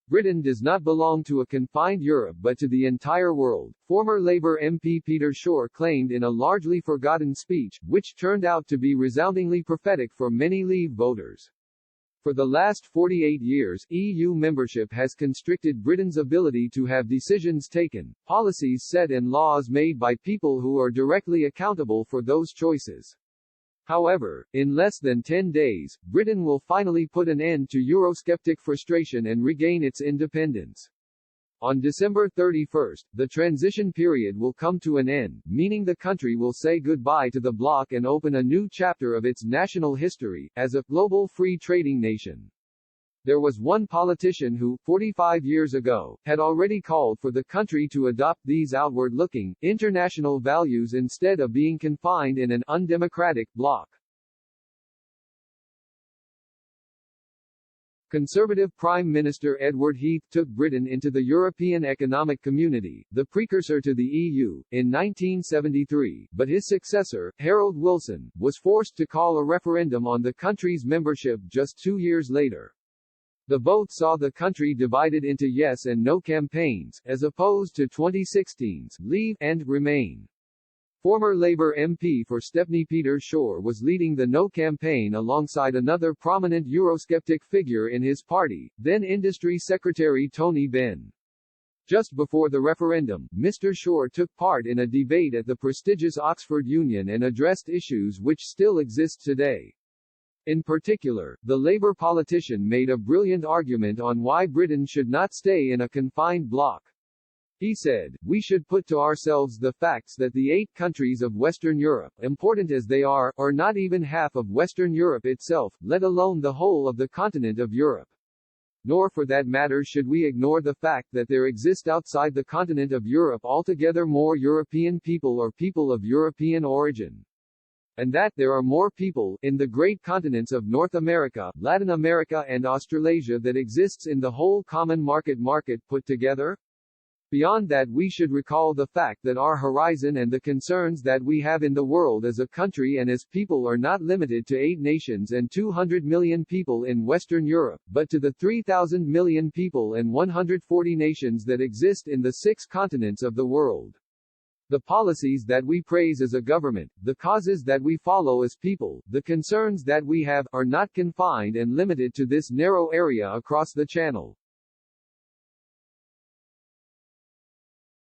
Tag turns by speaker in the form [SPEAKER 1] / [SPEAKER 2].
[SPEAKER 1] Britain does not belong to a confined Europe but to the entire world, former Labour MP Peter Shore claimed in a largely forgotten speech, which turned out to be resoundingly prophetic for many Leave voters. For the last 48 years, EU membership has constricted Britain's ability to have decisions taken, policies set and laws made by people who are directly accountable for those choices. However, in less than 10 days, Britain will finally put an end to Eurosceptic frustration and regain its independence. On December 31, the transition period will come to an end, meaning the country will say goodbye to the bloc and open a new chapter of its national history, as a global free trading nation. There was one politician who, 45 years ago, had already called for the country to adopt these outward-looking, international values instead of being confined in an undemocratic bloc. Conservative Prime Minister Edward Heath took Britain into the European Economic Community, the precursor to the EU, in 1973, but his successor, Harold Wilson, was forced to call a referendum on the country's membership just 2 years later. The vote saw the country divided into yes and no campaigns, as opposed to 2016's Leave and Remain. Former Labour MP for Stepney Peter Shore was leading the No campaign alongside another prominent Eurosceptic figure in his party, then Industry Secretary Tony Benn. Just before the referendum, Mr. Shore took part in a debate at the prestigious Oxford Union and addressed issues which still exist today. In particular, the Labour politician made a brilliant argument on why Britain should not stay in a confined bloc. He said, "We should put to ourselves the facts that the 8 countries of Western Europe, important as they are not even half of Western Europe itself, let alone the whole of the continent of Europe. Nor for that matter should we ignore the fact that there exist outside the continent of Europe altogether more European people or people of European origin. And that there are more people, in the great continents of North America, Latin America and Australasia that exists in the whole common market put together. Beyond that we should recall the fact that our horizon and the concerns that we have in the world as a country and as people are not limited to 8 nations and 200 million people in Western Europe, but to the 3,000 million people and 140 nations that exist in the 6 continents of the world. The policies that we praise as a government, the causes that we follow as people, the concerns that we have, are not confined and limited to this narrow area across the Channel.